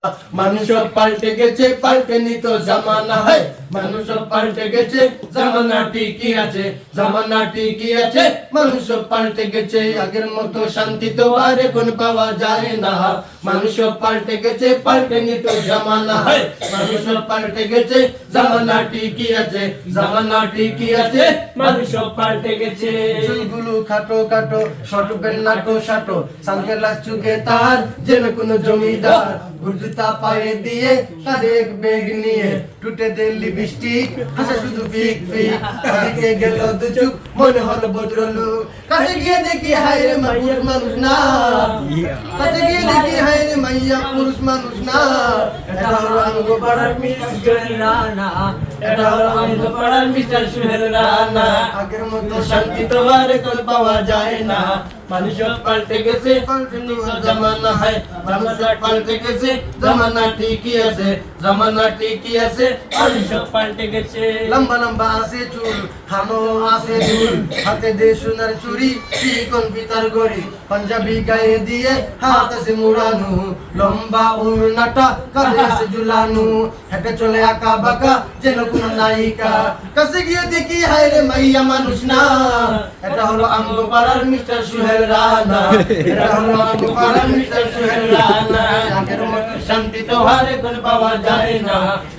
মানুষ পাল্টে গেছে, পাল্টেনি তো জামানা। হয় মানুষ পাল্টে গেছে, জামানা ঠিকই আছে, জামানা ঠিকই আছে। মানুষ পাল্টে গেছে, আগের মতো শান্তি তো আর এখন পাওয়া যায় না। মানুষ পাল্টে গেছে, পাল্টেনি তো জামানা। হয় মানুষ পাল্টে গেছে, জামানা ঠিকই আছে, জামানা ঠিকই আছে। মানুষ পাল্টে গেছে। চুলগুলো খাটো খাটো, শর্ট প্যান্ট নাটো শাটো, সানগ্লাস চুকে তার যেন কোনো জমিদার। গুরজুতা পায়ে দিয়ে কাঁধে এক ব্যাগ নিয়ে, টুটে দেন লিপস্টিক, হাসে শুধু ফিক ফিক। কাছে গেল দু চুপ, মনে হলো ভদ্রলোক। কাছে গিয়ে দেখি হায় রে মাইয়া মানুষ না, কাছে গিয়ে দেখি হায় রে মাইয়া পুরুষ মানুষ না। এটা হলো আমগো পাড়ার মিস্টার রানা, এটা হলো আমগো পাড়ার মিস্টার সুহেল রানা। আগের মতো শান্তি তো আর এখন পাওয়া যায় না। মানুষ পাল্টে গেছে, পাল্টেনি তো জামানা। হয় মানুষ পাল্টে গেছে, জামানা ঠিকই আছে, জামানা ঠিকই আছে। মানুষ পাল্টে গেছে। লম্বা লম্বা আছে চুল, খানো আছে চুল, হাতে দে সোনার চুড়ি, চিকন পিতার গড়ি, পাঞ্জাবি গায়ে দিয়ে হাত আছে মুড়ানো, লম্বা উড়নাটা কাঁধে আছে ঝুলানো। হেঁটে চলে আঁকা বাঁকা যেন কোন নায়িকা। কাছে গিয়ে দেখি হায় রে মাইয়া মানুষ না। এটা হলো আমগো পাড়ার মিস্টার সুহেল রানা, এটা হলো আমগো পাড়ার মিস্টার সুহেল রানা। আগের মতো শান্তি তো আর এখন পাওয়া যায় না।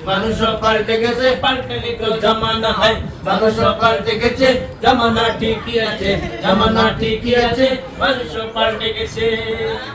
মানুষ পাল্টে গেছে, পাল্টেনি তো জামানা। হয় মানুষ পাল্টে গেছে, জামানা ঠিকই আছে, জামানা ঠিকই আছে। মানুষ পাল্টে গেছে।